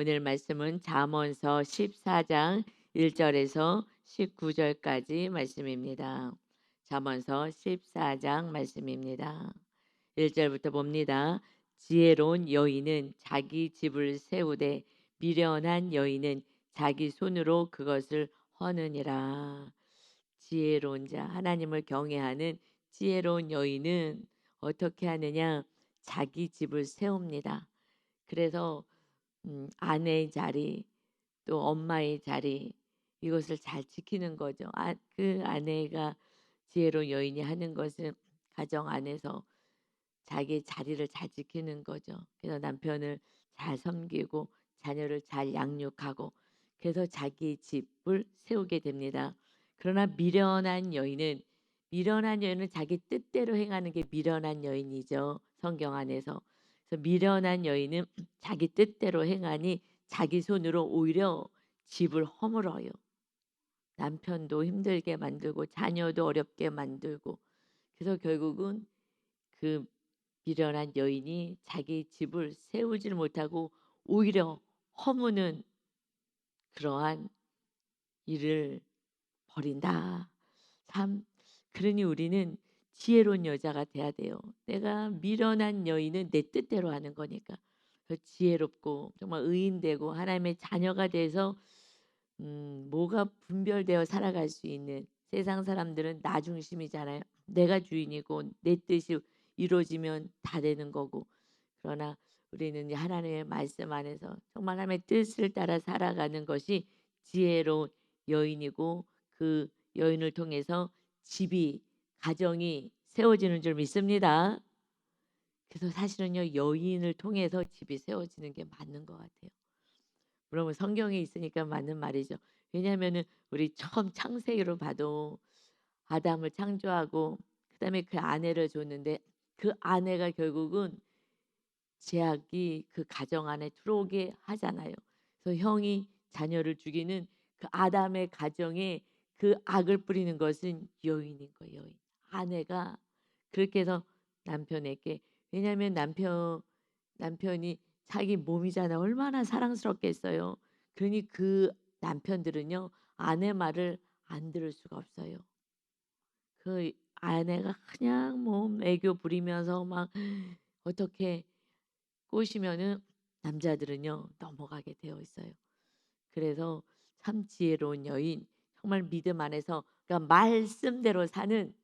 오늘 말씀은 잠언서 14장 1절에서 19절까지 말씀입니다. 잠언서 14장 말씀입니다. 1절부터 봅니다. 지혜로운 여인은 자기 집을 세우되 미련한 여인은 자기 손으로 그것을 허느니라. 지혜로운 자, 하나님을 경외하는 지혜로운 여인은 어떻게 하느냐? 자기 집을 세웁니다. 그래서 아내의 자리, 또 엄마의 자리, 이것을 잘 지키는 거죠. 그 아내가 지혜로운 여인이 하는 것은 가정 안에서 자기의 자리를 잘 지키는 거죠. 그래서 남편을 잘 섬기고 자녀를 잘 양육하고, 그래서 자기 집을 세우게 됩니다. 그러나 미련한 여인은 자기 뜻대로 행하는 게 미련한 여인이죠. 성경 안에서. 그래서 미련한 여인은 자기 뜻대로 행하니 자기 손으로 오히려 집을 허물어요. 남편도 힘들게 만들고 자녀도 어렵게 만들고, 그래서 결국은 그 미련한 여인이 자기 집을 세우지를 못하고 오히려 허무는 그러한 일을 벌인다. 참, 그러니 우리는 지혜로운 여자가 돼야 돼요. 내가 미련한 여인은 내 뜻대로 하는 거니까. 그래서 지혜롭고 정말 의인되고 하나님의 자녀가 돼서 뭐가 분별되어 살아갈 수 있는, 세상 사람들은 나 중심이잖아요. 내가 주인이고 내 뜻이 이루어지면 다 되는 거고. 그러나 우리는 이제 하나님의 말씀 안에서 정말 하나님의 뜻을 따라 살아가는 것이 지혜로운 여인이고, 그 여인을 통해서 가정이 세워지는 줄 믿습니다. 그래서 사실은요, 여인을 통해서 집이 세워지는 게 맞는 것 같아요. 그러면 성경에 있으니까 맞는 말이죠. 왜냐하면은 우리 처음 창세기로 봐도 아담을 창조하고 그다음에 그 아내를 줬는데, 그 아내가 결국은 제약이 그 가정 안에 들어오게 하잖아요. 그래서 형이 자녀를 죽이는 그 아담의 가정에 그 악을 뿌리는 것은 여인인 거예요. 여인. 아내가 그렇게 해서 남편에게, 왜냐하면 남편이 자기 몸이잖아. 얼마나 사랑스럽겠어요. 그러니 그 남편들은요, 아내 말을 안 들을 수가 없어요. 그 아내가 그냥 애교 부리면서 막 어떻게 꼬시면은 남자들은요 넘어가게 되어 있어요. 그래서 참 지혜로운 여인, 정말 믿음 안에서, 그러니까 말씀대로 사는,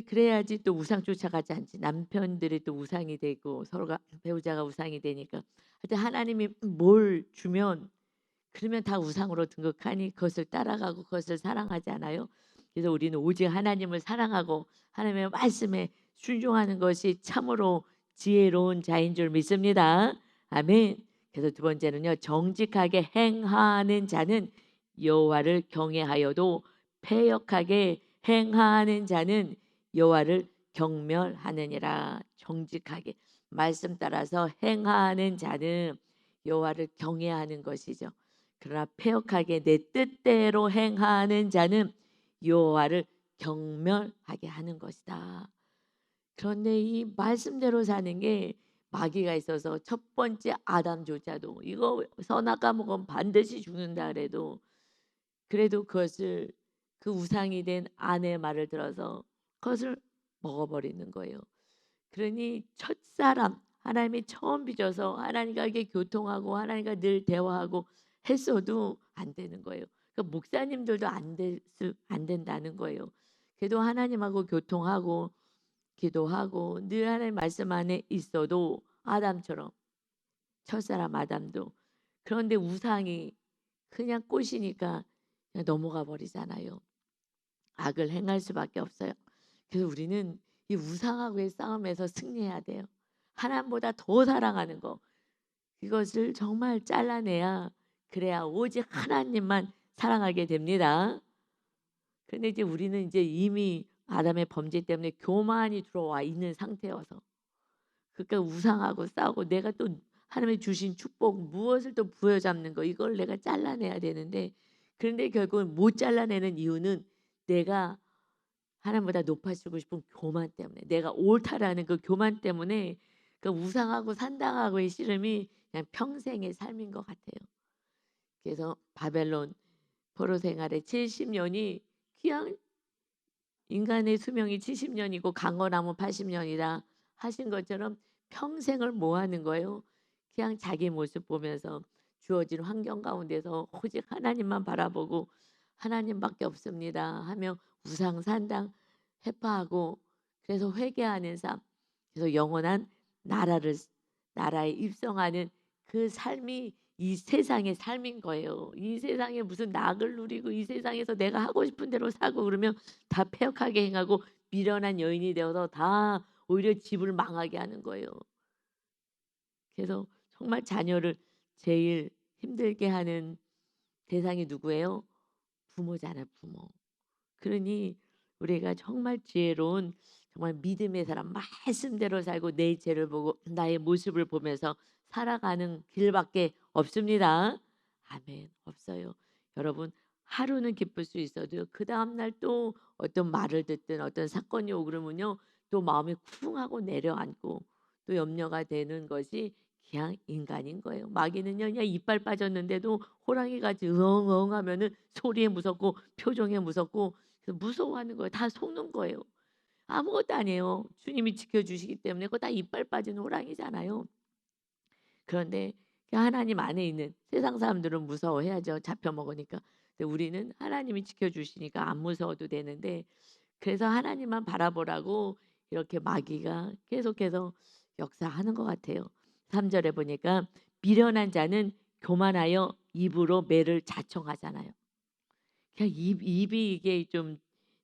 그래야지 또 우상 쫓아가지 않지. 남편들이 또 우상이 되고 서로가 배우자가 우상이 되니까. 하여튼 하나님이 뭘 주면 그러면 다 우상으로 등극하니 그것을 따라가고 그것을 사랑하지 않아요. 그래서 우리는 오직 하나님을 사랑하고 하나님의 말씀에 순종하는 것이 참으로 지혜로운 자인 줄 믿습니다. 아멘. 그래서 두 번째는요, 정직하게 행하는 자는 여호와를 경외하여도 패역하게 행하는 자는 여호와를 경멸하느니라. 정직하게 말씀 따라서 행하는 자는 여호와를 경외하는 것이죠. 그러나 패역하게 내 뜻대로 행하는 자는 여호와를 경멸하게 하는 것이다. 그런데 이 말씀대로 사는 게 마귀가 있어서 첫 번째 아담조차도 이거 선악과 먹으면 반드시 죽는다 그래도 그것을, 그 우상이 된 아내의 말을 들어서 그것을 먹어버리는 거예요. 그러니 첫사람 하나님이 처음 빚어서 하나님과 이게 교통하고 하나님과 늘 대화하고 했어도 안 되는 거예요. 그러니까 목사님들도 안 된다는 거예요. 그래도 하나님하고 교통하고 기도하고 늘 하나님 말씀 안에 있어도 아담처럼, 첫사람 아담도, 그런데 우상이 그냥 꼬시니까 그냥 넘어가 버리잖아요. 악을 행할 수밖에 없어요. 그래서 우리는 이 우상하고의 싸움에서 승리해야 돼요. 하나님보다 더 사랑하는 거, 이것을 정말 잘라내야, 그래야 오직 하나님만 사랑하게 됩니다. 근데 이제 우리는 이제 이미 아담의 범죄 때문에 교만이 들어와 있는 상태여서, 그러니까 우상하고 싸우고 내가 또 하나님의 주신 축복 무엇을 또 부여잡는 거, 이걸 내가 잘라내야 되는데, 그런데 결국은 못 잘라내는 이유는 내가 하나님보다 높아지고 싶은 교만 때문에, 내가 옳다라는 그 교만 때문에 그 우상하고 산당하고의 씨름이 그냥 평생의 삶인 것 같아요. 그래서 바벨론 포로 생활의 70년이 그냥 인간의 수명이 70년이고 강건하면 80년이다 하신 것처럼 평생을 뭐 하는 거예요? 그냥 자기 모습 보면서 주어진 환경 가운데서 오직 하나님만 바라보고 하나님밖에 없습니다 하며 우상 산당 해파하고 그래서 회개하는 삶 그래서 영원한 나라를 나라에 입성하는 그 삶이 이 세상의 삶인 거예요. 이 세상에 무슨 낙을 누리고 이 세상에서 내가 하고 싶은 대로 사고 그러면 다 패역하게 행하고 미련한 여인이 되어서 다 오히려 집을 망하게 하는 거예요. 그래서 정말 자녀를 제일 힘들게 하는 대상이 누구예요? 부모잖아요, 부모. 그러니 우리가 정말 지혜로운 정말 믿음의 사람 말씀대로 살고 내 죄를 보고 나의 모습을 보면서 살아가는 길밖에 없습니다. 아멘. 없어요. 여러분 하루는 기쁠 수 있어도 그 다음날 또 어떤 말을 듣든 어떤 사건이 오고 그러면요. 또 마음이 쿵하고 내려앉고 또 염려가 되는 것이 그냥 인간인 거예요. 마귀는요, 그냥 이빨 빠졌는데도 호랑이같이 응응 하면은 소리에 무섭고 표정에 무섭고 그래서 무서워하는 거예요. 다 속는 거예요. 아무것도 아니에요. 주님이 지켜주시기 때문에 그거 다 이빨 빠진 호랑이잖아요. 그런데 그 하나님 안에 있는 세상 사람들은 무서워해야죠. 잡혀 먹으니까. 근데 우리는 하나님이 지켜주시니까 안 무서워도 되는데 그래서 하나님만 바라보라고 이렇게 마귀가 계속해서 역사하는 것 같아요. 3절에 보니까 미련한 자는 교만하여 입으로 매를 자청하잖아요. 그냥 입이 이게 좀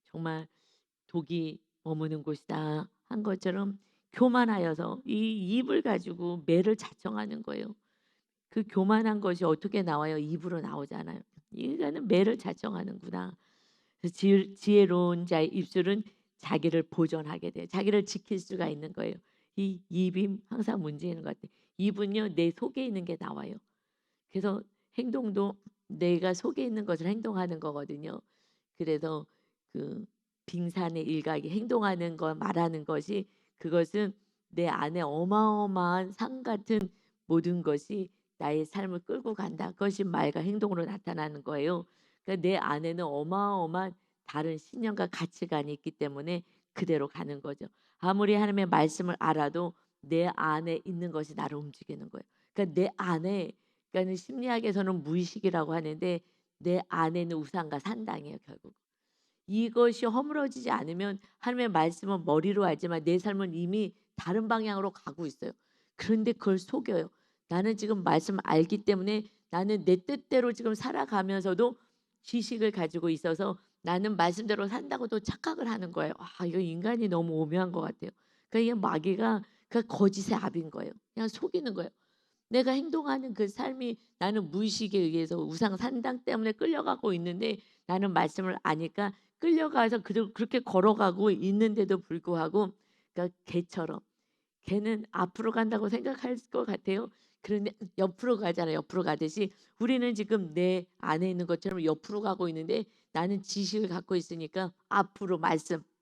정말 독이 머무는 곳이다 한 것처럼 교만하여서 이 입을 가지고 매를 자청하는 거예요. 그 교만한 것이 어떻게 나와요? 입으로 나오잖아요. 인간은 매를 자청하는구나. 그래서 지혜로운 자의 입술은 자기를 보존하게 돼요. 자기를 지킬 수가 있는 거예요. 이 입이 항상 문제인 것 같아요. 입은요 내 속에 있는 게 나와요. 그래서 행동도 내가 속에 있는 것을 행동하는 거거든요. 그래서 그 빙산의 일각이 행동하는 거 말하는 것이 그것은 내 안에 어마어마한 산 같은 모든 것이 나의 삶을 끌고 간다. 그것이 말과 행동으로 나타나는 거예요. 그러니까 내 안에는 어마어마한 다른 신념과 가치관이 있기 때문에 그대로 가는 거죠. 아무리 하나님의 말씀을 알아도 내 안에 있는 것이 나를 움직이는 거예요. 그러니까 내 안에 그러니까 심리학에서는 무의식이라고 하는데 내 안에는 우상과 산당이에요, 결국. 이것이 허물어지지 않으면 하나님의 말씀은 머리로 알지만 내 삶은 이미 다른 방향으로 가고 있어요. 그런데 그걸 속여요. 나는 지금 말씀을 알기 때문에 나는 내 뜻대로 지금 살아가면서도 지식을 가지고 있어서 나는 말씀대로 산다고도 착각을 하는 거예요. 아, 이거 인간이 너무 오묘한 것 같아요. 그러니까 이게 마귀가 그 거짓의 압인 거예요. 그냥 속이는 거예요. 내가 행동하는 그 삶이 나는 무의식에 의해서 우상 산당 때문에 끌려가고 있는데 나는 말씀을 아니까 끌려가서 그렇게 걸어가고 있는데도 불구하고 그러니까 개처럼 걔는 앞으로 간다고 생각할 것 같아요. 그런데 옆으로 가잖아요. 옆으로 가듯이 우리는 지금 내 안에 있는 것처럼 옆으로 가고 있는데 나는 지식을 갖고 있으니까 앞으로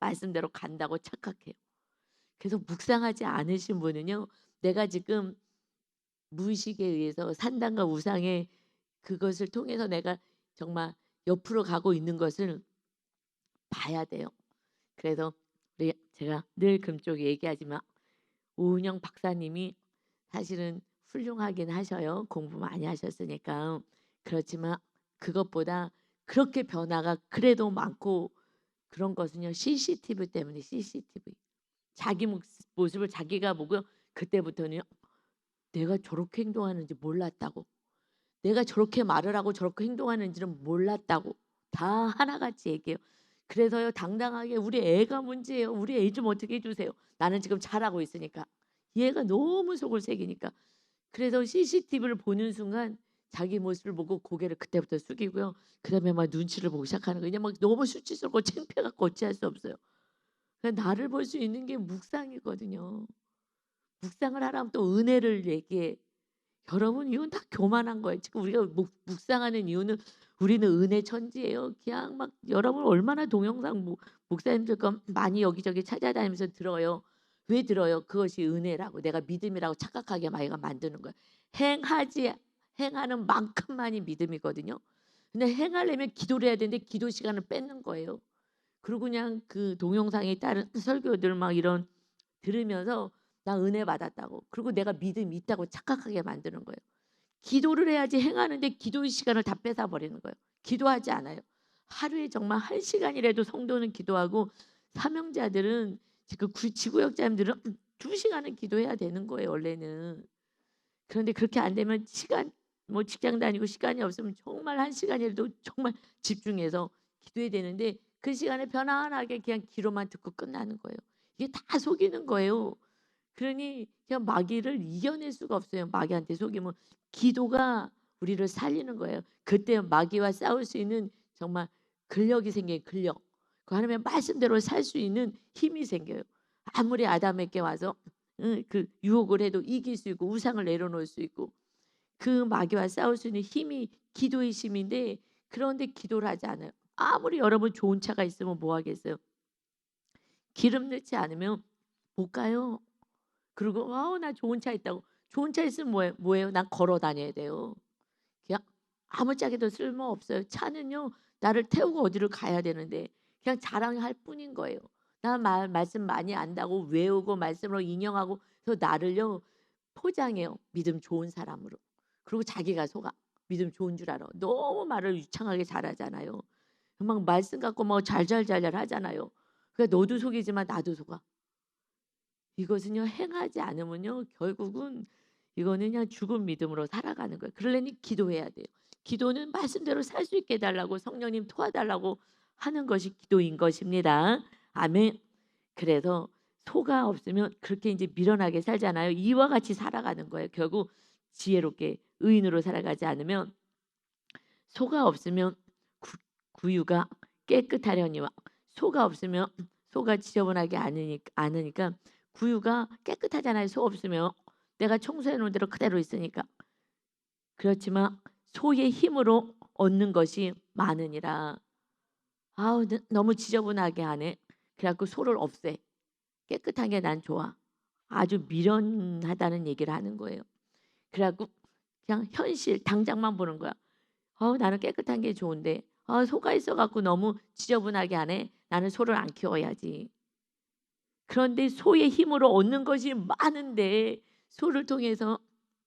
말씀대로 간다고 착각해요. 그래서 묵상하지 않으신 분은요. 내가 지금 무의식에 의해서 산당과 우상의 그것을 통해서 내가 정말 옆으로 가고 있는 것을 봐야 돼요. 그래서 제가 늘 금쪽 얘기하지만 오은영 박사님이 사실은 훌륭하긴 하셔요. 공부 많이 하셨으니까. 그렇지만 그것보다 그렇게 변화가 그래도 많고 그런 것은요. CCTV 때문에 CCTV. 자기 모습을 자기가 보고 그때부터는 내가 저렇게 행동하는지 몰랐다고. 내가 저렇게 말을 하고 저렇게 행동하는지는 몰랐다고. 다 하나같이 얘기해요. 그래서요 당당하게 우리 애가 문제예요. 우리 애 좀 어떻게 해 주세요. 나는 지금 잘하고 있으니까. 얘가 너무 속을 새기니까. 그래서 CCTV를 보는 순간 자기 모습을 보고 고개를 그때부터 숙이고요. 그다음에 막 눈치를 보기 시작하는 거예요. 그냥 막 너무 수치스럽고 창피해 갖고 어찌할 수 없어요. 그러니까 나를 볼 수 있는 게 묵상이거든요. 묵상을 하라면 또 은혜를 얘기해. 여러분 이건 다 교만한 거예요. 지금 우리가 묵상하는 이유는 우리는 은혜 천지예요. 그냥 막 여러분 얼마나 동영상 목사님들 거 많이 여기저기 찾아다니면서 들어요. 왜 들어요? 그것이 은혜라고 내가 믿음이라고 착각하게 마이가 만드는 거예요. 행하지 행하는 만큼만이 믿음이거든요. 근데 행하려면 기도를 해야 되는데 기도 시간을 뺏는 거예요. 그리고 그냥 그 동영상에 다른 설교들 막 이런 들으면서 나 은혜 받았다고. 그리고 내가 믿음이 있다고 착각하게 만드는 거예요. 기도를 해야지 행하는데 기도의 시간을 다 뺏어 버리는 거예요. 기도하지 않아요. 하루에 정말 1시간이라도 성도는 기도하고 사명자들은 그 지구역자님들은 2시간은 기도해야 되는 거예요, 원래는. 그런데 그렇게 안 되면 시간 뭐 직장 다니고 시간이 없으면 정말 1시간이라도 정말 집중해서 기도해야 되는데 그 시간에 편안하게 그냥 기도만 듣고 끝나는 거예요. 이게 다 속이는 거예요. 그러니 그냥 마귀를 이겨낼 수가 없어요. 마귀한테 속이면 기도가 우리를 살리는 거예요. 그때 마귀와 싸울 수 있는 정말 근력이 생겨요. 근력. 그 하나님의 말씀대로 살 수 있는 힘이 생겨요. 아무리 아담에게 와서 그 유혹을 해도 이길 수 있고 우상을 내려놓을 수 있고 그 마귀와 싸울 수 있는 힘이 기도의 힘인데 그런데 기도를 하지 않아요. 아무리 여러분 좋은 차가 있으면 뭐 하겠어요. 기름 넣지 않으면 못 가요. 그리고 나 좋은 차 있다고. 좋은 차 있으면 뭐예요? 난 걸어 다녀야 돼요. 그냥 아무짝에도 쓸모없어요. 차는요. 나를 태우고 어디를 가야 되는데 그냥 자랑할 뿐인 거예요. 나 말씀 많이 안다고 외우고 말씀으로 인용하고 그래서 나를요 포장해요. 믿음 좋은 사람으로. 그리고 자기가 속아. 믿음 좋은 줄 알아. 너무 말을 유창하게 잘하잖아요. 막 말씀 갖고 뭐 잘잘잘잘 하잖아요. 그러니까 너도 속이지만 나도 속아. 이것은요 행하지 않으면요 결국은 이거는 그냥 죽은 믿음으로 살아가는 거예요. 그러려니 기도해야 돼요. 기도는 말씀대로 살 수 있게 해달라고 성령님 도와달라고 하는 것이 기도인 것입니다. 아멘. 그래서 소가 없으면 그렇게 이제 미련하게 살잖아요. 이와 같이 살아가는 거예요. 결국 지혜롭게 의인으로 살아가지 않으면 소가 없으면 구유가 깨끗하려니와 소가 없으면 소가 지저분하게 않으니까 구유가 깨끗하잖아요. 소 없으면 내가 청소해 놓은 대로 그대로 있으니까. 그렇지만 소의 힘으로 얻는 것이 많으니라. 아우 너무 지저분하게 하네. 그래갖고 소를 없애. 깨끗한 게 난 좋아. 아주 미련하다는 얘기를 하는 거예요. 그래갖고 그냥 현실 당장만 보는 거야. 나는 깨끗한 게 좋은데 소가 있어갖고 너무 지저분하게 하네. 나는 소를 안 키워야지. 그런데 소의 힘으로 얻는 것이 많은데 소를 통해서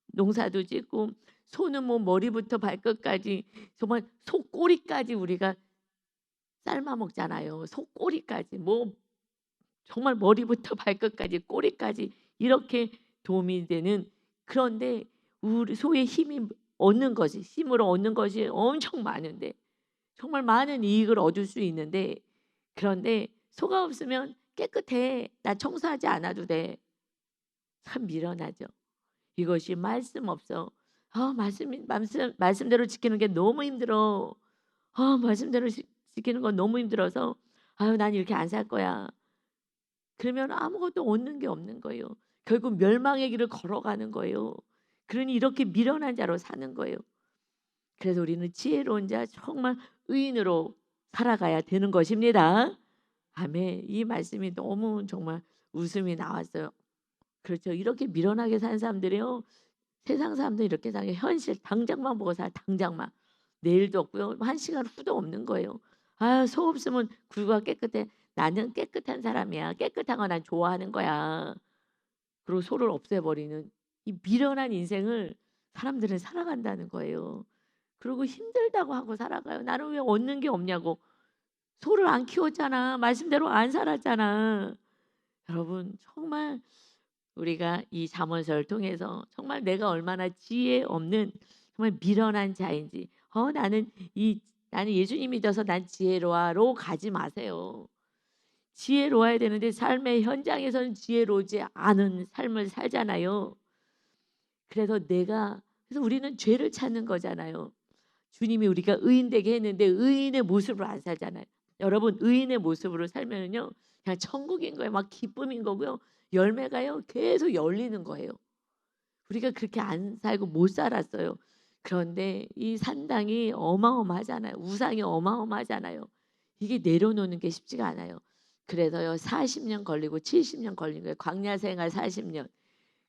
농사도 짓고 소는 뭐 머리부터 발끝까지 정말 소 꼬리까지 우리가 삶아 먹잖아요. 소 꼬리까지 뭐 정말 머리부터 발끝까지 꼬리까지 이렇게 도움이 되는 그런데 우리 소의 힘이 얻는 것이 힘으로 얻는 것이 엄청 많은데 정말 많은 이익을 얻을 수 있는데 그런데 소가 없으면 깨끗해. 나 청소하지 않아도 돼. 참 미련하죠. 이것이 말씀 없어. 말씀대로 지키는 게 너무 힘들어. 말씀대로 지키는 건 너무 힘들어서 난 이렇게 안 살 거야. 그러면 아무것도 얻는 게 없는 거예요. 결국 멸망의 길을 걸어가는 거예요. 그러니 이렇게 미련한 자로 사는 거예요. 그래서 우리는 지혜로운 자 정말 의인으로 살아가야 되는 것입니다. 아멘. 이 말씀이 너무 정말 웃음이 나왔어요. 그렇죠. 이렇게 미련하게 사는 사람들이요. 세상 사람들 이렇게 사는 게 현실 당장만 보고 살 당장만. 내일도 없고요. 1시간 후도 없는 거예요. 소 없으면 굴과 깨끗해. 나는 깨끗한 사람이야. 깨끗한 거 난 좋아하는 거야. 그리고 소를 없애버리는 이 미련한 인생을 사람들은 살아간다는 거예요. 그리고 힘들다고 하고 살아가요. 나는 왜 얻는 게 없냐고. 소를 안 키웠잖아. 말씀대로 안 살았잖아. 여러분 정말 우리가 이 잠언서를 통해서 정말 내가 얼마나 지혜 없는 정말 미련한 자인지 나는 예수님 믿어서 난 지혜로워로 가지 마세요. 지혜로워야 되는데 삶의 현장에서는 지혜로우지 않은 삶을 살잖아요. 그래서 우리는 죄를 찾는 거잖아요. 주님이 우리가 의인 되게 했는데 의인의 모습으로 안 살잖아요. 여러분 의인의 모습으로 살면은요 그냥 천국인 거예요. 막 기쁨인 거고요. 열매가요 계속 열리는 거예요. 우리가 그렇게 안 살고 못 살았어요. 그런데 이 산당이 어마어마하잖아요. 우상이 어마어마하잖아요. 이게 내려놓는 게 쉽지가 않아요. 그래서요 40년 걸리고 70년 걸린 거예요. 광야 생활 40년.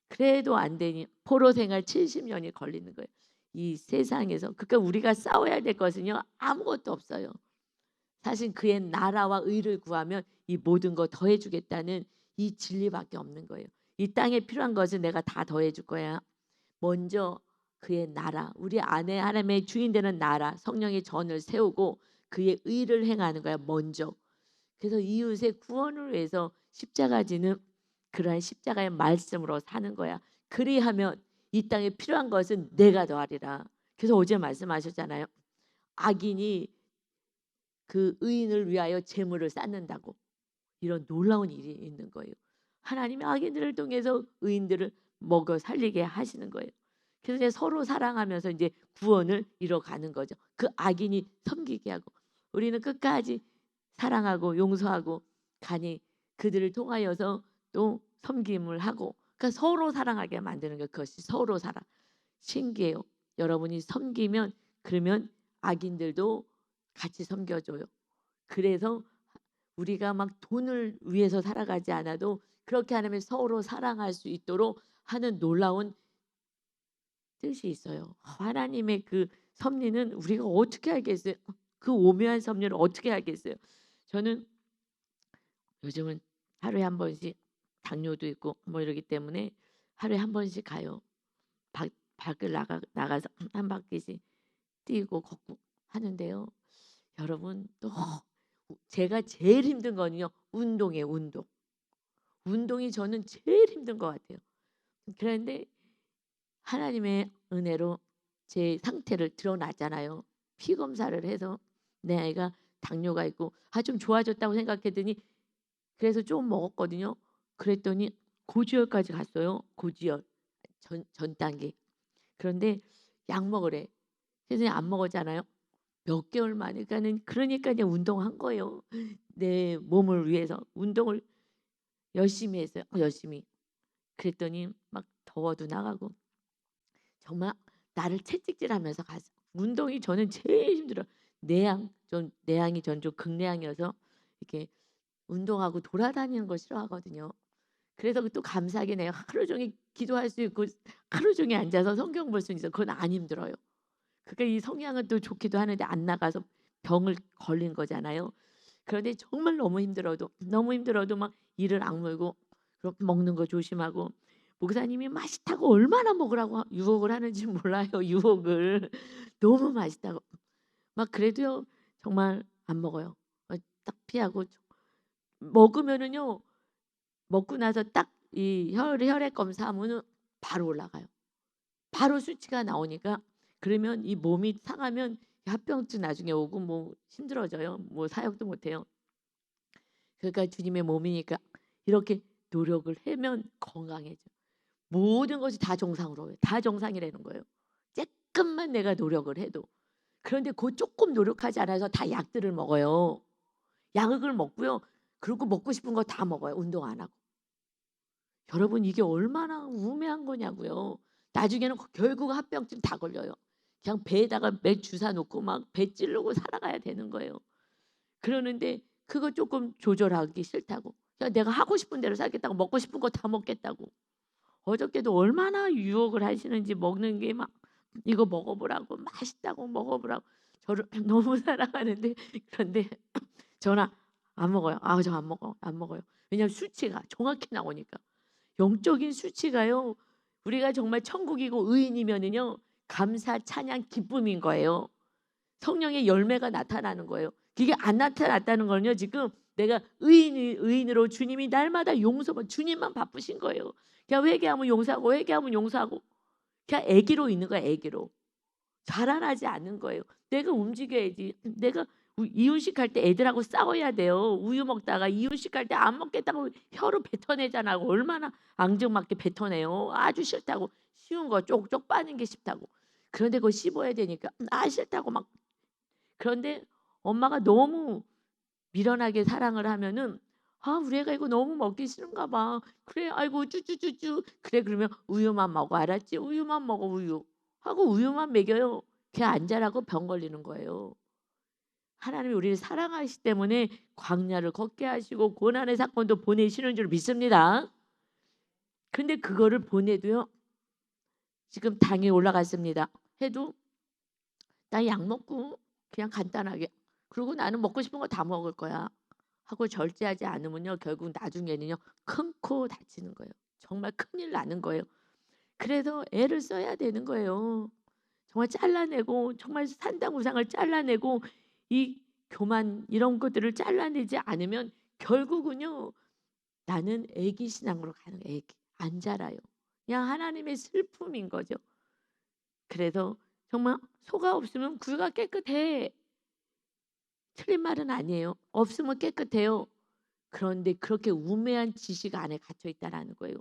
그래도 안 되니 포로 생활 70년이 걸리는 거예요. 이 세상에서. 그러니까 우리가 싸워야 될 것은요 아무것도 없어요. 사실 그의 나라와 의를 구하면 이 모든 거 더해 주겠다는 이 진리밖에 없는 거예요. 이 땅에 필요한 것은 내가 다 더해 줄 거야. 먼저 그의 나라, 우리 안에 하나님의 주인 되는 나라, 성령의 전을 세우고 그의 의를 행하는 거야 먼저. 그래서 이웃의 구원을 위해서 십자가 지는 그러한 십자가의 말씀으로 사는 거야. 그리하면 이 땅에 필요한 것은 내가 더하리라. 그래서 어제 말씀하셨잖아요. 악인이 그 의인을 위하여 재물을 쌓는다고. 이런 놀라운 일이 있는 거예요. 하나님이 악인들을 통해서 의인들을 먹여 살리게 하시는 거예요. 그래서 이제 서로 사랑하면서 이제 구원을 이뤄가는 거죠. 그 악인이 섬기게 하고 우리는 끝까지 사랑하고 용서하고 가니 그들을 통하여서 또 섬김을 하고 그러니까 서로 사랑하게 만드는 게 그것이 서로 사랑. 신기해요. 여러분이 섬기면 그러면 악인들도 같이 섬겨줘요. 그래서 우리가 막 돈을 위해서 살아가지 않아도 그렇게 하면 서로 사랑할 수 있도록 하는 놀라운 뜻이 있어요. 하나님의 그 섭리는 우리가 어떻게 알겠어요? 그 오묘한 섭리를 어떻게 알겠어요? 저는 요즘은 하루에 한 번씩 당뇨도 있고 뭐 이러기 때문에 하루에 한 번씩 가요. 밖을 나가서 한 바퀴씩 뛰고 걷고 하는데요. 여러분 또 제가 제일 힘든 거는요. 운동이에요. 운동. 운동이 저는 제일 힘든 것 같아요. 그런데 하나님의 은혜로 제 상태를 드러났잖아요. 피 검사를 해서 내 아이가 당뇨가 있고 좀 좋아졌다고 생각했더니 그래서 좀 먹었거든요. 그랬더니 고지혈까지 갔어요. 고지혈 전 단계. 그런데 약 먹으래. 그래서 안 먹었잖아요. 몇 개월 만에 그러니까 이제 운동한 거예요. 내 몸을 위해서 운동을 열심히 했어요. 열심히. 그랬더니 막 더워도 나가고 정말 나를 채찍질하면서 갔어. 운동이 저는 제일 힘들어. 내향이 전 좀 극내향이어서 이렇게 운동하고 돌아다니는 거 싫어하거든요. 그래서 또 감사하게 내가 하루 종일 기도할 수 있고 하루 종일 앉아서 성경 볼 수 있어. 그건 안 힘들어요. 그러니까 이 성향은 또 좋기도 하는데 안 나가서 병을 걸린 거잖아요. 그런데 정말 너무 힘들어도 막 이를 악물고 그렇게 먹는 거 조심하고 목사님이 맛있다고 얼마나 먹으라고 유혹을 하는지 몰라요. 유혹을 너무 맛있다고 막 그래도요 정말 안 먹어요. 딱 피하고 먹으면은요 먹고 나서 딱 이 혈액 검사하면은 바로 올라가요. 바로 수치가 나오니까 그러면 이 몸이 상하면 합병증 나중에 오고 뭐 힘들어져요. 뭐 사역도 못 해요. 그러니까 주님의 몸이니까 이렇게 노력을 하면 건강해져. 모든 것이 다 정상으로 와요. 다 정상이라는 거예요. 조금만 내가 노력을 해도. 그런데 그 조금 노력하지 않아서 다 약들을 먹어요. 약을 먹고요. 그리고 먹고 싶은 거 다 먹어요. 운동 안 하고. 여러분 이게 얼마나 우매한 거냐고요. 나중에는 결국 합병증 다 걸려요. 그냥 배에다가 매 주사 놓고 막 배 찌르고 살아가야 되는 거예요. 그러는데 그거 조금 조절하기 싫다고. 그냥 내가 하고 싶은 대로 살겠다고 먹고 싶은 거 다 먹겠다고. 어저께도 얼마나 유혹을 하시는지 먹는 게 막 이거 먹어보라고 맛있다고 먹어보라고 저를 너무 사랑하는데 그런데 저는 안 먹어요. 저 안 먹어 안 먹어요. 왜냐하면 수치가 정확히 나오니까. 영적인 수치가요. 우리가 정말 천국이고 의인이면은요. 감사, 찬양, 기쁨인 거예요. 성령의 열매가 나타나는 거예요. 그게 안 나타났다는 거는요. 지금 내가 의인으로 주님이 날마다 용서만 주님만 바쁘신 거예요. 그냥 회개하면 용서하고 회개하면 용서하고 그냥 애기로 있는 거야. 애기로. 자라나지 않는 거예요. 내가 움직여야지. 내가 이유식 할 때 애들하고 싸워야 돼요. 우유 먹다가 이유식 할 때 안 먹겠다고 혀로 뱉어내잖아. 얼마나 앙증맞게 뱉어내요. 아주 싫다고. 쉬운 거 쪽쪽 빠는 게 싫다고. 그런데 그거 씹어야 되니까 싫다고 막. 그런데 엄마가 너무 미련하게 사랑을 하면은 우리 애가 이거 너무 먹기 싫은가 봐. 그래 아이고 쭈쭈쭈쭈. 그래 그러면 우유만 먹어 알았지? 우유만 먹어 우유. 하고 우유만 먹여요. 걔 안 자라고 병 걸리는 거예요. 하나님이 우리를 사랑하시기 때문에 광야를 걷게 하시고 고난의 사건도 보내시는 줄 믿습니다. 근데 그거를 보내도요. 지금 당이 올라갔습니다. 해도 나 약 먹고 그냥 간단하게 그리고 나는 먹고 싶은 거 다 먹을 거야 하고 절제하지 않으면요. 결국 나중에는요. 큰 코 다치는 거예요. 정말 큰일 나는 거예요. 그래서 애를 써야 되는 거예요. 정말 잘라내고 정말 산당우상을 잘라내고 이 교만 이런 것들을 잘라내지 않으면 결국은요. 나는 애기 신앙으로 가는 거예요. 애기. 안 자라요. 그냥 하나님의 슬픔인 거죠. 그래서 정말 소가 없으면 굴가 깨끗해. 틀린 말은 아니에요. 없으면 깨끗해요. 그런데 그렇게 우매한 지식 안에 갇혀 있다라는 거예요.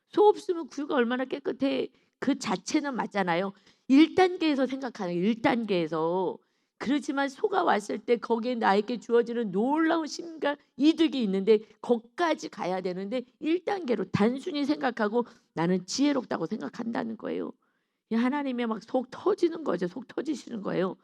소 없으면 굴가 얼마나 깨끗해. 그 자체는 맞잖아요. 1단계에서 생각하는 1단계에서. 그렇지만 소가 왔을 때 거기에 나에게 주어지는 놀라운 신과 이득이 있는데 거기까지 가야 되는데 1단계로 단순히 생각하고 나는 지혜롭다고 생각한다는 거예요. 하나님의 막 속 터지는 거죠. 속 터지시는 거예요.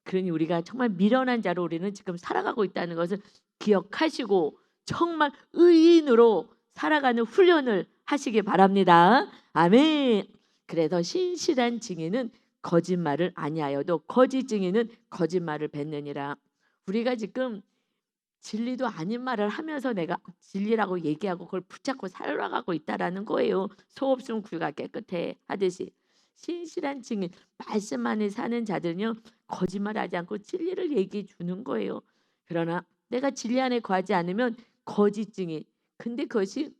그러니 우리가 정말 미련한 자로 우리는 지금 살아가고 있다는 것을 기억하시고 정말 의인으로 살아가는 훈련을 하시기 바랍니다. 아멘. 그래서 신실한 증인은 거짓말을 아니하여도 거짓 증인은 거짓말을 뱉느니라. 우리가 지금 진리도 아닌 말을 하면서 내가 진리라고 얘기하고 그걸 붙잡고 살아가고 있다라는 거예요. 소 없으면 굴가 깨끗해 하듯이 신실한 증인 말씀 안에 사는 자들은요. 거짓말하지 않고 진리를 얘기해 주는 거예요. 그러나 내가 진리 안에 거하지 않으면 거짓 증인. 근데 그것이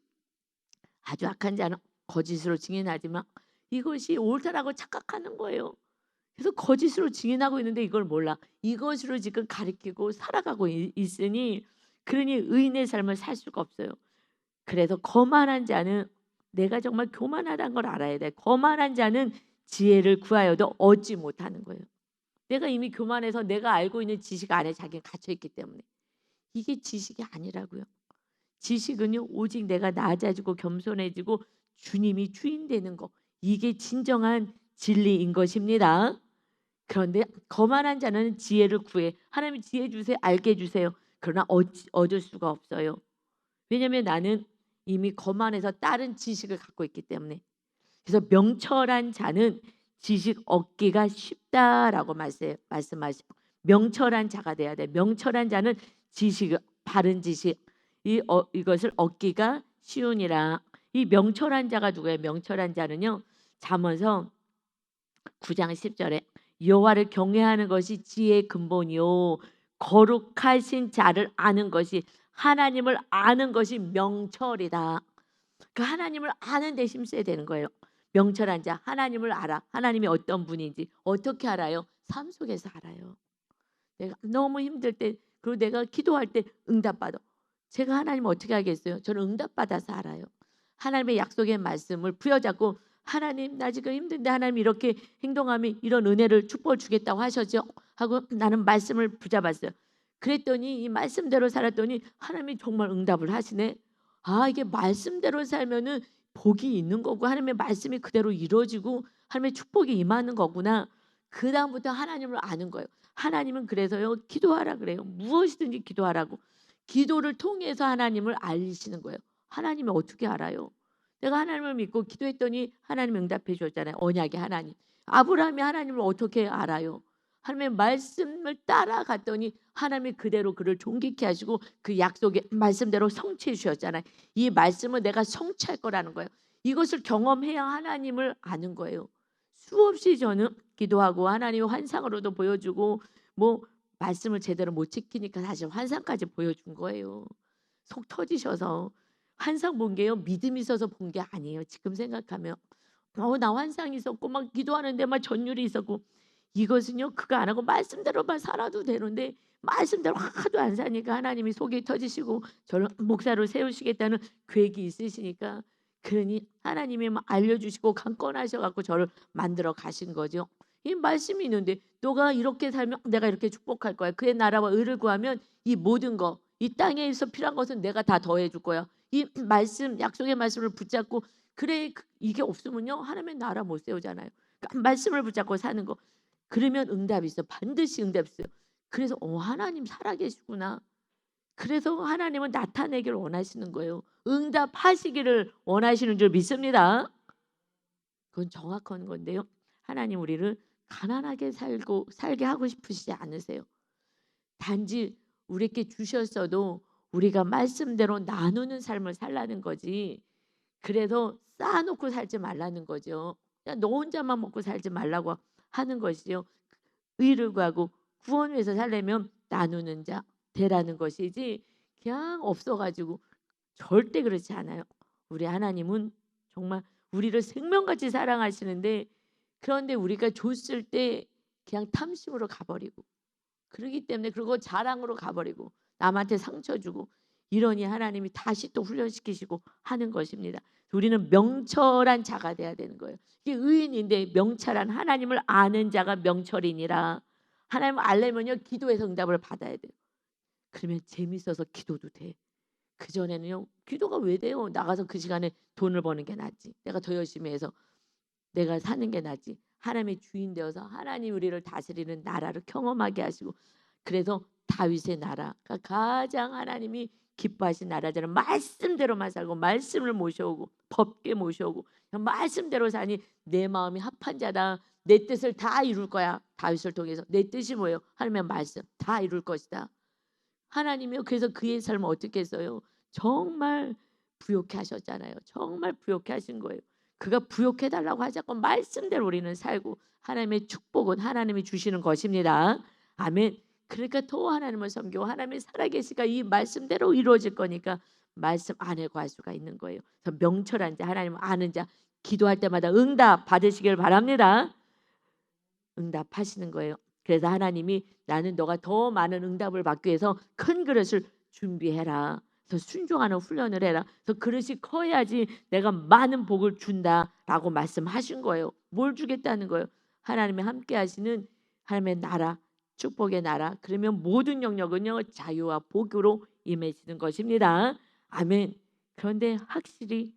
아주 악한 자는 거짓으로 증인하지만 이것이 옳다라고 착각하는 거예요. 그래서 거짓으로 증인하고 있는데 이걸 몰라. 이것으로 지금 가리키고 살아가고 있으니 그러니 의인의 삶을 살 수가 없어요. 그래서 거만한 자는 내가 정말 교만하다는 걸 알아야 돼. 거만한 자는 지혜를 구하여도 얻지 못하는 거예요. 내가 이미 교만해서 내가 알고 있는 지식 안에 자기가 갇혀 있기 때문에 이게 지식이 아니라고요. 지식은요 오직 내가 낮아지고 겸손해지고 주님이 주인 되는 거 이게 진정한 진리인 것입니다. 그런데 거만한 자는 지혜를 구해. 하나님 지혜 주세요. 알게 해주세요. 그러나 얻을 수가 없어요. 왜냐하면 나는 이미 거만해서 다른 지식을 갖고 있기 때문에. 그래서 명철한 자는 지식 얻기가 쉽다라고 말씀하시고 명철한 자가 돼야 돼. 명철한 자는 지식, 바른 지식 이것을 얻기가 쉬우니라. 이 명철한 자가 누구예요? 명철한 자는요. 잠언서 9장 10절에 여호와를 경외하는 것이 지혜의 근본이요 거룩하신 자를 아는 것이 하나님을 아는 것이 명철이다. 그 하나님을 아는 데 힘써야 되는 거예요. 명철한 자 하나님을 알아. 하나님이 어떤 분인지 어떻게 알아요? 삶 속에서 알아요. 내가 너무 힘들 때 그리고 내가 기도할 때 응답받아. 제가 하나님 어떻게 알겠어요? 저는 응답받아서 알아요. 하나님의 약속의 말씀을 부여잡고 하나님 나 지금 힘든데 하나님 이렇게 행동하면 이런 은혜를 축복을 주겠다고 하셨죠. 하고 나는 말씀을 붙잡았어요. 그랬더니 이 말씀대로 살았더니 하나님이 정말 응답을 하시네. 아 이게 말씀대로 살면은 복이 있는 거고 하나님의 말씀이 그대로 이루어지고 하나님의 축복이 임하는 거구나. 그 다음부터 하나님을 아는 거예요. 하나님은 그래서요 기도하라 그래요. 무엇이든지 기도하라고. 기도를 통해서 하나님을 알리시는 거예요. 하나님이 어떻게 알아요? 내가 하나님을 믿고 기도했더니 하나님 응답해 주었잖아요. 언약의 하나님. 아브라함이 하나님을 어떻게 알아요? 하나님의 말씀을 따라갔더니 하나님이 그대로 그를 존귀케 하시고 그 약속의 말씀대로 성취해 주셨잖아요. 이 말씀은 내가 성취할 거라는 거예요. 이것을 경험해야 하나님을 아는 거예요. 수없이 저는 기도하고 하나님의 환상으로도 보여주고 뭐 말씀을 제대로 못 지키니까 사실 환상까지 보여준 거예요. 속 터지셔서 환상 본 게요 믿음이 있어서 본 게 아니에요. 지금 생각하면 나 환상이 있었고 막 기도하는데 막 전율이 있었고 이것은요 그거 안 하고 말씀대로만 살아도 되는데 말씀대로 하도 안 사니까 하나님이 속이 터지시고 저를 목사로 세우시겠다는 계획이 있으시니까 그러니 하나님이 막 알려주시고 강권하셔갖고 저를 만들어 가신 거죠. 이 말씀이 있는데 너가 이렇게 살면 내가 이렇게 축복할 거야. 그의 나라와 의를 구하면 이 모든 거 이 땅에서 필요한 것은 내가 다 더해 줄 거야. 이 말씀 약속의 말씀을 붙잡고 그래 이게 없으면요 하나님의 나라 못 세우잖아요. 그러니까 말씀을 붙잡고 사는 거. 그러면 응답이 있어. 반드시 응답이 있어요. 그래서 하나님 살아계시구나. 그래서 하나님은 나타내기를 원하시는 거예요. 응답하시기를 원하시는 줄 믿습니다. 그건 정확한 건데요. 하나님 우리를 가난하게 살게 하고 싶으시지 않으세요. 단지 우리에게 주셨어도 우리가 말씀대로 나누는 삶을 살라는 거지. 그래서 쌓아놓고 살지 말라는 거죠. 그냥 너 혼자만 먹고 살지 말라고 하는 것이요. 의를 구하고 구원 위해서 살려면 나누는 자 되라는 것이지, 그냥 없어가지고 절대 그렇지 않아요. 우리 하나님은 정말 우리를 생명같이 사랑하시는데, 그런데 우리가 줬을 때 그냥 탐심으로 가버리고, 그러기 때문에, 그리고 자랑으로 가버리고 남한테 상처 주고, 이러니 하나님이 다시 또 훈련시키시고 하는 것입니다. 우리는 명철한 자가 돼야 되는 거예요. 이게 의인인데 명철한, 하나님을 아는 자가 명철이니라. 하나님을 알려면요 기도해서 응답을 받아야 돼요. 그러면 재밌어서 기도도 돼. 그전에는요 기도가 왜 돼요? 나가서 그 시간에 돈을 버는 게 낫지. 내가 더 열심히 해서 내가 사는 게 낫지. 하나님의 주인 되어서 하나님 우리를 다스리는 나라를 경험하게 하시고, 그래서 다윗의 나라가 가장 하나님이 기뻐하신 나라잖아요. 말씀대로만 살고 말씀을 모셔오고 법계 모셔오고 그냥 말씀대로 사니 내 마음이 합한 자다. 내 뜻을 다 이룰 거야. 다윗을 통해서 내 뜻이 뭐예요? 하나님의 말씀 다 이룰 것이다. 하나님이요. 그래서 그의 삶을 어떻게 했어요? 정말 부욕해 하셨잖아요. 정말 부욕해 하신 거예요. 그가 부욕해 달라고 하지 않고 말씀대로 우리는 살고, 하나님의 축복은 하나님이 주시는 것입니다. 아멘. 그러니까 더 하나님을 섬기고 하나님이 살아계시가 이 말씀대로 이루어질 거니까 말씀 안에 갈 수가 있는 거예요. 그래서 명철한 자, 하나님을 아는 자, 기도할 때마다 응답 받으시길 바랍니다. 응답하시는 거예요. 그래서 하나님이 나는 너가 더 많은 응답을 받기 위해서 큰 그릇을 준비해라. 그래서 순종하는 훈련을 해라. 그래서 그릇이 커야지 내가 많은 복을 준다라고 말씀하신 거예요. 뭘 주겠다는 거예요? 하나님이 함께 하시는 하나님의 나라, 축복의 나라. 그러면 모든 영역은요 자유와 복으로 임해지는 것입니다. 아멘. 그런데 확실히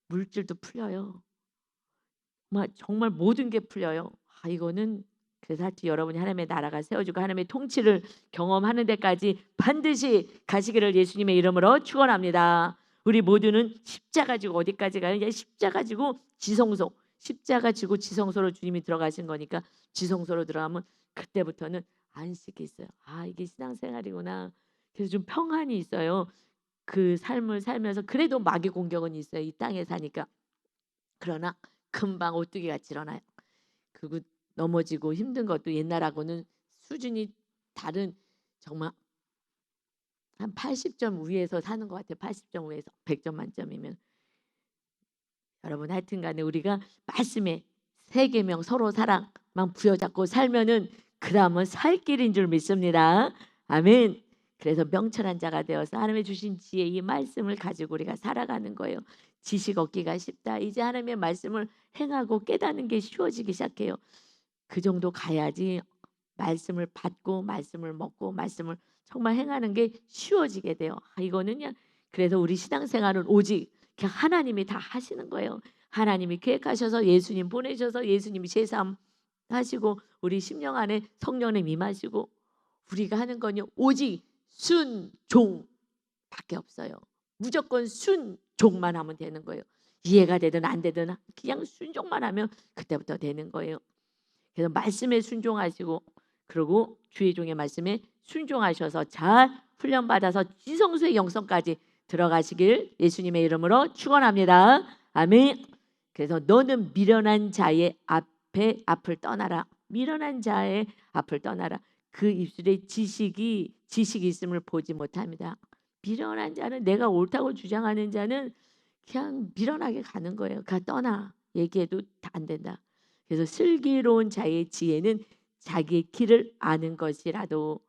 물질도 풀려요. 정말 모든 게 풀려요. 이거는 그래서 하여튼 여러분이 하나님의 나라가 세워지고 하나님의 통치를 경험하는 데까지 반드시 가시기를 예수님의 이름으로 축원합니다. 우리 모두는 십자가 지고 어디까지 가요? 이제 십자가 지고 지성소, 십자가 지고 지성소로 주님이 들어가신 거니까 지성소로 들어가면 그때부터는 안식이 있어요. 이게 신앙생활이구나. 그래서 좀 평안이 있어요. 그 삶을 살면서 그래도 마귀 공격은 있어요. 이 땅에 사니까. 그러나 금방 오뚜기 같이 일어나요. 그리고 넘어지고 힘든 것도 옛날하고는 수준이 다른, 정말 한 80점 위에서 사는 것 같아요. 80점 위에서 100점 만점이면. 여러분 하여튼간에 우리가 말씀에 세계명 서로 사랑만 부여잡고 살면은 그 다음은 살 길인 줄 믿습니다. 아멘. 그래서 명철한 자가 되어서 하나님의 주신 지혜, 이 말씀을 가지고 우리가 살아가는 거예요. 지식 얻기가 쉽다. 이제 하나님의 말씀을 행하고 깨닫는 게 쉬워지기 시작해요. 그 정도 가야지 말씀을 받고 말씀을 먹고 말씀을 정말 행하는 게 쉬워지게 돼요. 이거는 그냥, 그래서 우리 신앙생활은 오직 그냥 하나님이 다 하시는 거예요. 하나님이 계획하셔서 예수님 보내셔서 예수님이 제사함 하시고 우리 심령 안에 성령님 임하시고, 우리가 하는 건요 오직 순종밖에 없어요. 무조건 순종만 하면 되는 거예요. 이해가 되든 안 되든 그냥 순종만 하면 그때부터 되는 거예요. 그래서 말씀에 순종하시고, 그리고 주의 종의 말씀에 순종하셔서 잘 훈련받아서 지성소의 영성까지 들어가시길 예수님의 이름으로 축원합니다. 아멘. 그래서 너는 미련한 자의 앞을 떠나라. 미련한 자의 앞을 떠나라. 그 입술에 지식이 있음을 보지 못합니다. 미련한 자는, 내가 옳다고 주장하는 자는 그냥 미련하게 가는 거예요. 떠나. 얘기해도 안 된다. 그래서 슬기로운 자의 지혜는 자기의 길을 아는 것이라도,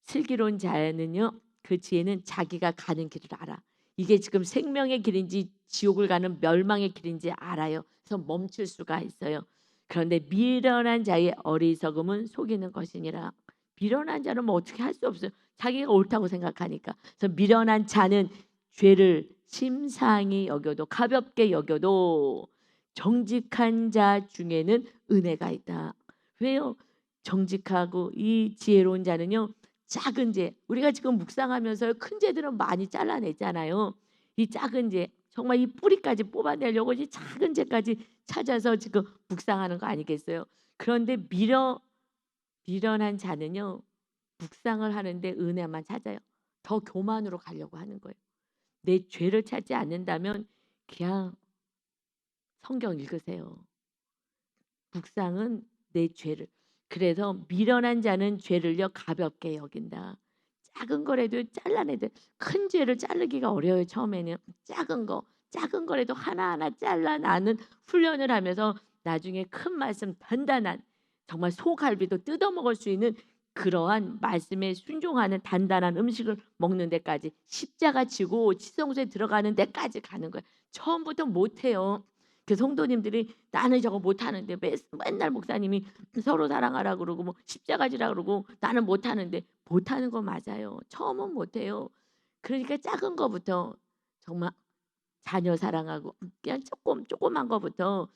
슬기로운 자는요 그 지혜는 자기가 가는 길을 알아. 이게 지금 생명의 길인지 지옥을 가는 멸망의 길인지 알아요. 그래서 멈출 수가 있어요. 그런데 미련한 자의 어리석음은 속이는 것이니라. 미련한 자는 뭐 어떻게 할 수 없어요. 자기가 옳다고 생각하니까. 그래서 미련한 자는 죄를 심상히 여겨도, 가볍게 여겨도 정직한 자 중에는 은혜가 있다. 왜요? 정직하고 이 지혜로운 자는요. 작은 죄, 우리가 지금 묵상하면서 큰 죄들은 많이 잘라냈잖아요. 이 작은 죄, 정말 이 뿌리까지 뽑아내려고 이 작은 죄까지 찾아서 지금 묵상하는 거 아니겠어요? 그런데 미련한 자는요. 묵상을 하는데 은혜만 찾아요. 더 교만으로 가려고 하는 거예요. 내 죄를 찾지 않는다면 그냥 성경 읽으세요. 묵상은 내 죄를. 그래서 미련한 자는 죄를요 가볍게 여긴다. 작은 거라도 잘라내도 큰 죄를 자르기가 어려워요. 처음에는 작은 거라도 하나하나 잘라나는 훈련을 하면서 나중에 큰 말씀 단단한 정말 소갈비도 뜯어먹을 수 있는 그러한 말씀에 순종하는 단단한 음식을 먹는 데까지 십자가 지고 지성소에 들어가는 데까지 가는 거예요. 처음부터 못해요. 그 성도님들이 나는 저거 못하는데 맨날 목사님이 서로 사랑하라 그러고 뭐 십자가 지라 그러고 나는 못하는데 못하는 거 맞아요. 처음은 못해요. 그러니까 작은 거부터 정말 자녀 사랑하고 그냥 조그만 거부터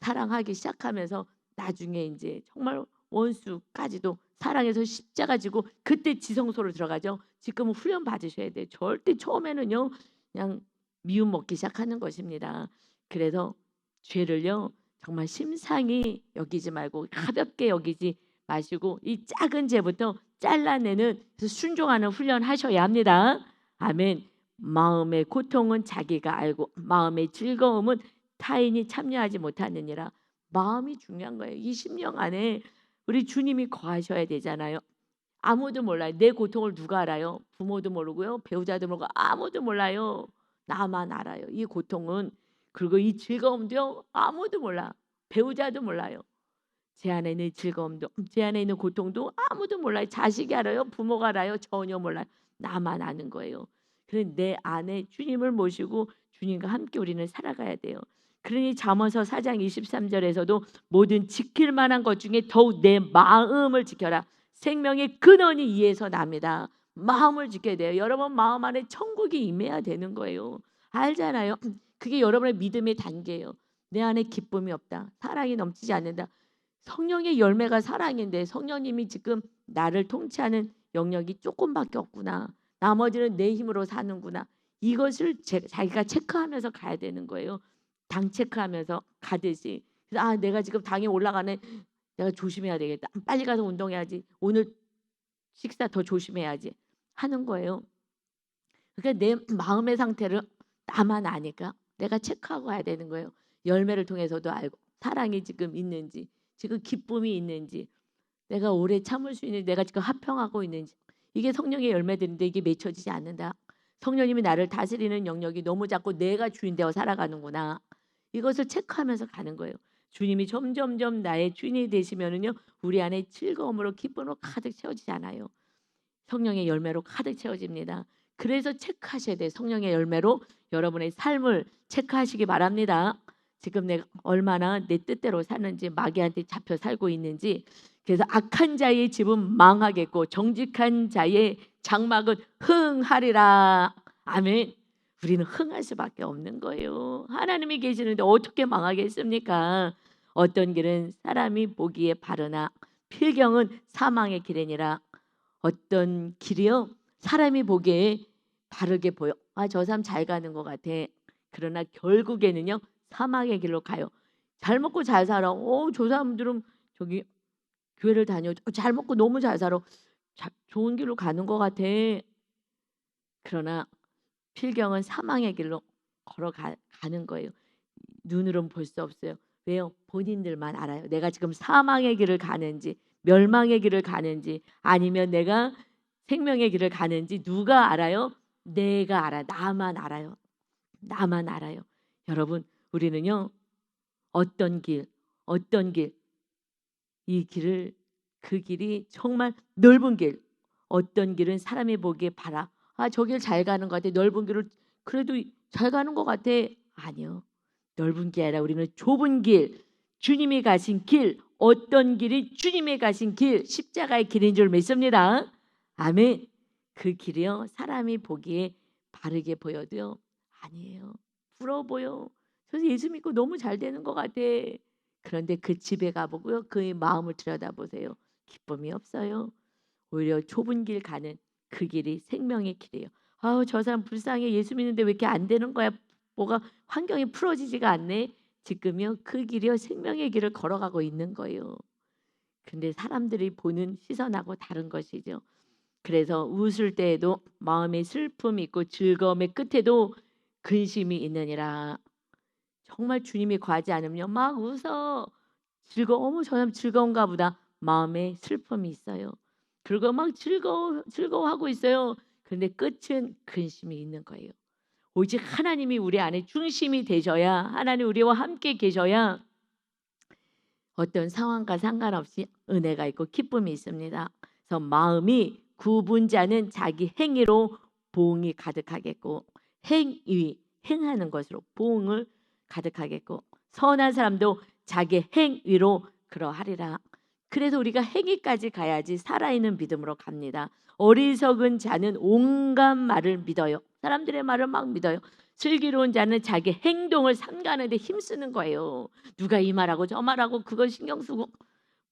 사랑하기 시작하면서 나중에 이제 정말 원수까지도 사랑해서 십자가 지고 그때 지성소로 들어가죠. 지금은 훈련 받으셔야 돼요. 절대 처음에는요 그냥 미움 먹기 시작하는 것입니다. 그래서 죄를요 정말 심상히 여기지 말고 가볍게 여기지 마시고 이 작은 죄부터 잘라내는 순종하는 훈련 하셔야 합니다. 아멘. 마음의 고통은 자기가 알고 마음의 즐거움은 타인이 참여하지 못하느니라. 마음이 중요한 거예요. 이 심령 안에 우리 주님이 거하셔야 되잖아요. 아무도 몰라요. 내 고통을 누가 알아요? 부모도 모르고요. 배우자도 모르고 아무도 몰라요. 나만 알아요. 이 고통은. 그리고 이 즐거움도요. 아무도 몰라. 배우자도 몰라요. 제 안에 있는 즐거움도 제 안에 있는 고통도 아무도 몰라요. 자식이 알아요? 부모가 알아요? 전혀 몰라요. 나만 아는 거예요. 그래서 내 안에 주님을 모시고 주님과 함께 우리는 살아가야 돼요. 그러니 잠언서 4장 23절에서도 모든 지킬 만한 것 중에 더욱 내 마음을 지켜라. 생명의 근원이 이에서 납니다. 마음을 지켜야 돼요. 여러분 마음 안에 천국이 임해야 되는 거예요. 알잖아요. 그게 여러분의 믿음의 단계예요. 내 안에 기쁨이 없다. 사랑이 넘치지 않는다. 성령의 열매가 사랑인데 성령님이 지금 나를 통치하는 영역이 조금밖에 없구나. 나머지는 내 힘으로 사는구나. 이것을 자기가 체크하면서 가야 되는 거예요. 당 체크하면서 가듯이. 그래서 내가 지금 당이 올라가네. 내가 조심해야 되겠다. 빨리 가서 운동해야지. 오늘 식사 더 조심해야지 하는 거예요. 그러니까 내 마음의 상태를 나만 아니까 내가 체크하고 가야 되는 거예요. 열매를 통해서도 알고 사랑이 지금 있는지 지금 기쁨이 있는지 내가 오래 참을 수 있는지 내가 지금 화평하고 있는지 이게 성령의 열매들인데 이게 맺혀지지 않는다. 성령님이 나를 다스리는 영역이 너무 작고 내가 주인 되어 살아가는구나. 이것을 체크하면서 가는 거예요. 주님이 점점점 나의 주인이 되시면은요 우리 안에 즐거움으로 기쁨으로 가득 채워지잖아요. 성령의 열매로 가득 채워집니다. 그래서 체크하셔야 돼요. 성령의 열매로 여러분의 삶을 체크하시기 바랍니다. 지금 내가 얼마나 내 뜻대로 사는지 마귀한테 잡혀 살고 있는지. 그래서 악한 자의 집은 망하겠고 정직한 자의 장막은 흥하리라. 아멘. 우리는 흥할 수밖에 없는 거예요. 하나님이 계시는데 어떻게 망하겠습니까? 어떤 길은 사람이 보기에 바르나 필경은 사망의 길이니라. 어떤 길이요 사람이 보기에 바르게 보여. 저 사람 잘 가는 것 같아. 그러나 결국에는요 사망의 길로 가요. 잘 먹고 잘 살아. 저 사람들은 저기 교회를 다녀. 잘 먹고 너무 잘 살아. 좋은 길로 가는 것 같아. 그러나 필경은 사망의 길로 걸어가는 거예요. 눈으로는 볼 수 없어요. 왜요? 본인들만 알아요. 내가 지금 사망의 길을 가는지 멸망의 길을 가는지 아니면 내가 생명의 길을 가는지 누가 알아요? 내가 알아. 나만 알아요. 나만 알아요. 여러분 우리는요 어떤 길 이 길을 그 길이 정말 넓은 길 어떤 길은 사람이 보기에 봐라. 저 길 잘 가는 것 같아. 넓은 길을 그래도 잘 가는 것 같아. 아니요. 넓은 게 아니라 우리는 좁은 길 주님이 가신 길 어떤 길이 주님이 가신 길 십자가의 길인 줄 믿습니다. 아멘. 그 길이요 사람이 보기에 바르게 보여도요 아니에요. 부러워 보여. 그래서 예수 믿고 너무 잘 되는 것 같아. 그런데 그 집에 가보고요 그의 마음을 들여다보세요. 기쁨이 없어요. 오히려 좁은 길 가는 그 길이 생명의 길이에요. 아우 저 사람 불쌍해. 예수 믿는데 왜 이렇게 안 되는 거야? 뭐가 환경이 풀어지지가 않네. 지금요 그 길이요 생명의 길을 걸어가고 있는 거예요. 근데 사람들이 보는 시선하고 다른 것이죠. 그래서 웃을 때에도 마음에 슬픔이 있고 즐거움의 끝에도 근심이 있느니라. 정말 주님이 구하지 않으면요 막 웃어 즐거워. 어머 저 사람 즐거운가 보다. 마음에 슬픔이 있어요. 그리고 막 즐거워하고 있어요. 그런데 끝은 근심이 있는 거예요. 오직 하나님이 우리 안에 중심이 되셔야, 하나님 우리와 함께 계셔야 어떤 상황과 상관없이 은혜가 있고 기쁨이 있습니다. 그래서 마음이 굽은 자는 자기 행위로 보응이 가득하겠고, 행하는 것으로 보응을 가득하겠고, 선한 사람도 자기 행위로 그러하리라. 그래서 우리가 행위까지 가야지 살아있는 믿음으로 갑니다. 어리석은 자는 온갖 말을 믿어요. 사람들의 말을 막 믿어요. 슬기로운 자는 자기 행동을 삼가는 데 힘쓰는 거예요. 누가 이 말하고 저 말하고 그걸 신경 쓰고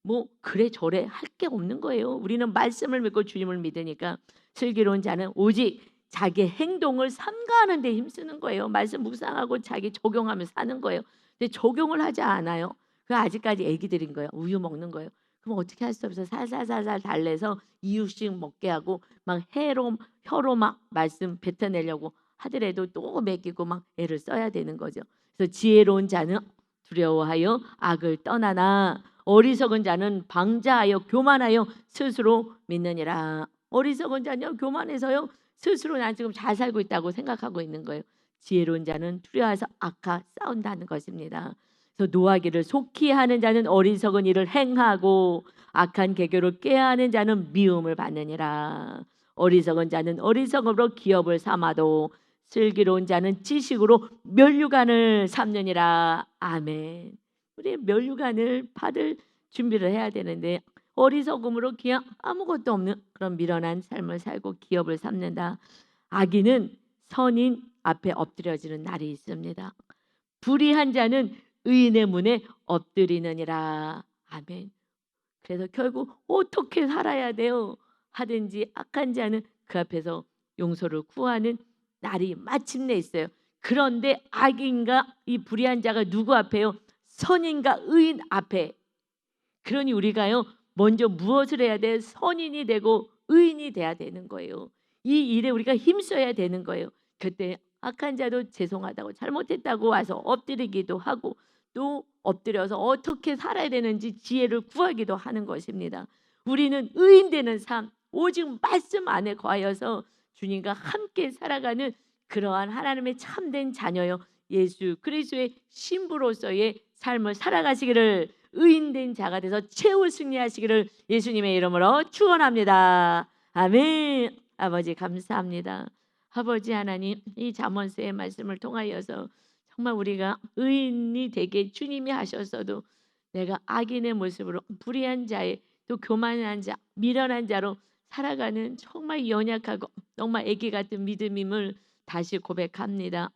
뭐 그래 저래 할 게 없는 거예요. 우리는 말씀을 믿고 주님을 믿으니까. 슬기로운 자는 오직 자기 행동을 삼가하는 데 힘쓰는 거예요. 말씀 묵상하고 자기 적용하면서 사는 거예요. 근데 적용을 하지 않아요. 그 아직까지 애기들인 거예요. 우유 먹는 거예요. 그럼 어떻게 할 수 없어. 살살살살 달래서 이유씩 먹게 하고 막 혀로 막 말씀 뱉어내려고 하더라도 또 먹이고 막 애를 써야 되는 거죠. 그래서 지혜로운 자는 두려워하여 악을 떠나나 어리석은 자는 방자하여 교만하여 스스로 믿느니라. 어리석은 자는요 교만해서요 스스로 난 지금 잘 살고 있다고 생각하고 있는 거예요. 지혜로운 자는 두려워해서 악하 싸운다는 것입니다. 그래서 노하기를 속히 하는 자는 어리석은 일을 행하고 악한 계교를 꾀하는 자는 미움을 받느니라. 어리석은 자는 어리석음으로 기업을 삼아도 슬기로운 자는 지식으로 면류관을 삼느니라. 아멘. 우리 면류관을 받을 준비를 해야 되는데 어리석음으로 그냥 아무것도 없는 그런 미련한 삶을 살고 기업을 삼는다. 악인은 선인 앞에 엎드려지는 날이 있습니다. 불의한 자는 의인의 문에 엎드리느니라. 아멘. 그래서 결국 어떻게 살아야 돼요? 하든지 악한 자는 그 앞에서 용서를 구하는 날이 마침내 있어요. 그런데 악인과 이 불의한 자가 누구 앞에요? 선인과 의인 앞에. 그러니 우리가요 먼저 무엇을 해야 돼? 선인이 되고 의인이 돼야 되는 거예요. 이 일에 우리가 힘써야 되는 거예요. 그때 악한 자도 죄송하다고 잘못했다고 와서 엎드리기도 하고 또 엎드려서 어떻게 살아야 되는지 지혜를 구하기도 하는 것입니다. 우리는 의인 되는 삶, 오직 말씀 안에 거하여서 주님과 함께 살아가는 그러한 하나님의 참된 자녀요 예수 그리스도의 신부로서의 삶을 살아가시기를, 의인된 자가 돼서 최후 승리하시기를 예수님의 이름으로 축원합니다. 아멘. 아버지 감사합니다. 아버지 하나님, 이 잠언서의 말씀을 통하여서 정말 우리가 의인이 되게 주님이 하셨어도 내가 악인의 모습으로 불의한 자의 또 교만한 자, 미련한 자로 살아가는 정말 연약하고 정말 애기 같은 믿음임을 다시 고백합니다.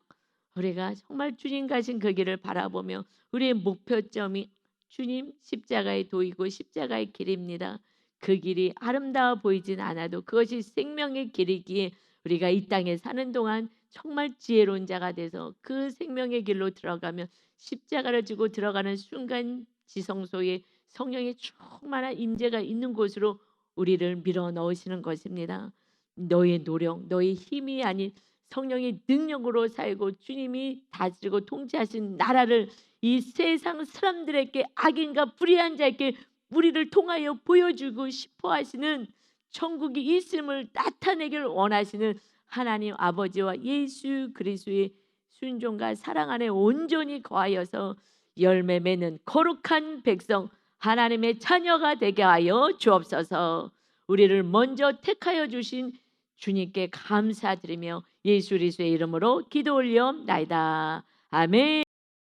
우리가 정말 주님 가신 그 길을 바라보며 우리의 목표점이 주님 십자가의 도이고 십자가의 길입니다. 그 길이 아름다워 보이진 않아도 그것이 생명의 길이기에 우리가 이 땅에 사는 동안 정말 지혜로운 자가 돼서 그 생명의 길로 들어가면 십자가를 지고 들어가는 순간 지성소에 성령의 충만한 임재가 있는 곳으로 우리를 밀어 넣으시는 것입니다. 너의 노력, 너의 힘이 아닌 성령의 능력으로 살고 주님이 다스리고 통치하신 나라를 이 세상 사람들에게 악인과 불의한 자에게 우리를 통하여 보여주고 싶어 하시는 천국이 있음을 나타내기를 원하시는 하나님 아버지와 예수 그리스도의 순종과 사랑 안에 온전히 거하여서 열매 맺는 거룩한 백성 하나님의 자녀가 되게 하여 주옵소서. 우리를 먼저 택하여 주신 주님께 감사드리며 예수 그리스도의 이름으로 기도 올리옵나이다. 아멘.